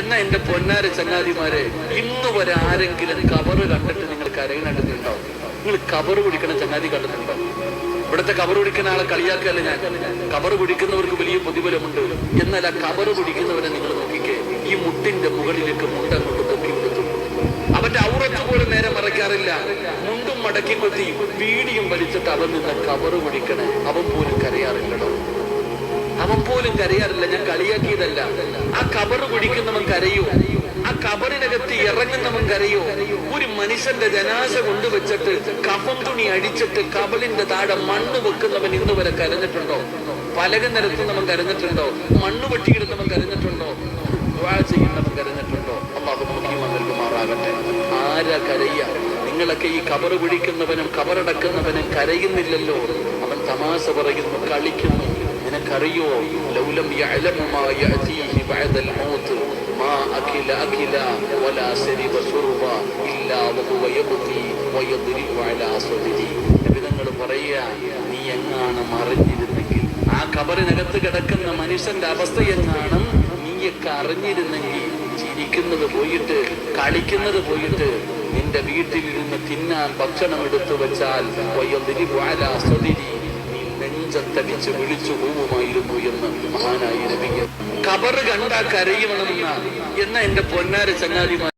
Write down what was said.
എന്നാ എന്റെ പൊന്നാര ചങ്ങാതിമാരെ, ഇന്ന് വരെ ആരെങ്കിലും കബറ് കണ്ടിട്ട് നിങ്ങൾ കരയുന്ന കണ്ടിട്ടുണ്ടോ? നിങ്ങൾ കബറ് പിടിക്കണ ചങ്ങാതി കണ്ടിട്ടുണ്ടോ? ഇവിടുത്തെ കബറ് പിടിക്കുന്ന ആളെ കളിയാക്കല്ല ഞാൻ. കബറ് പിടിക്കുന്നവർക്ക് വലിയ പ്രതിഫലമുണ്ട്. എന്നാൽ ആ കബറ് പിടിക്കുന്നവരെ നിങ്ങൾ നോക്കിക്കേ, ഈ മുട്ടിന്റെ മുകളിലേക്ക് മുണ്ടങ്ങോട്ട് പൊക്കി കൊടുത്തു. അവന്റെ ഔറത്ത് പോലും നേരെ മറയ്ക്കാറില്ല. മുണ്ടും മടക്കി കൊത്തി വീടിയും വലിച്ചിട്ട് അവൻ നിന്ന് കബറ് പിടിക്കണേ. അവൻ പോലും കരയാറില്ലടോ, അവൻ പോലും കരയാറില്ല. ഞാൻ കളിയാക്കിയതല്ല. ആ കബറ് പിടിക്കുന്നവൻ കരയോ? ആ കബറിനകത്ത് ഇറങ്ങുന്നവൻ കരയോ? ഒരു മനുഷ്യന്റെ ജനാസ കൊണ്ടുവച്ചിട്ട് കഫം തുണി അടിച്ചിട്ട് കബളിന്റെ താഴെ മണ്ണ് വെക്കുന്നവൻ ഇന്ന് വരെ കരഞ്ഞിട്ടുണ്ടോ? പലക നിരത്തുന്നവൻ കരഞ്ഞിട്ടുണ്ടോ? മണ്ണ് വെട്ടിയിടുന്നവൻ കരഞ്ഞിട്ടുണ്ടോ? ദുആ ചെയ്യുന്നവൻ കരഞ്ഞിട്ടുണ്ടോ? അല്ലാഹു മുഖ്യമ നൽകുമാറാകട്ടെ. ആരാ കരയ? നിങ്ങളൊക്കെ ഈ കബറ് പിടിക്കുന്നവനും കബറടക്കുന്നവനും കരയുന്നില്ലല്ലോ. അവൻ തമാശ പറയുന്നു, കളിക്കുന്നു. നിനക്കറിയോ, ലൗലം യഅലമു മാ യഅതീഹി ബഅദൽ മൗത്ത് മാ അകില അകില വലാ ശരിബ ശുർബ ഇല്ലാ വഹുവ യബ്കി വയദ്രിബു അലാ സദ്രി. നബിതങ്ങൾ പറയാ, നീ എങ്ങാണ് അറിഞ്ഞിരുന്നെങ്കിൽ, ആ കബറിനകത്ത് കിടക്കുന്ന മനുഷ്യന്റെ അവസ്ഥ എങ്ങാനും നീയൊക്കെ അറിഞ്ഞിരുന്നെങ്കിൽ, ചിരിക്കുന്നത് പോയിട്ട് കളിക്കുന്നത് പോയിട്ട് നിന്റെ വീട്ടിലിരുന്ന് തിന്നാൻ ഭക്ഷണം എടുത്തു വെച്ചാൽ വയദ്രിബു അലാ സദ്രി, നെഞ്ചത്തടിച്ച് വിളിച്ചു പോവുമായിരുന്നു എന്ന് മഹാനായ നബി. ഖബർ കണ്ടാ കരയുമെന്ന എന്ന എന്റെ പൊന്നാര ചങ്ങാതിമാർ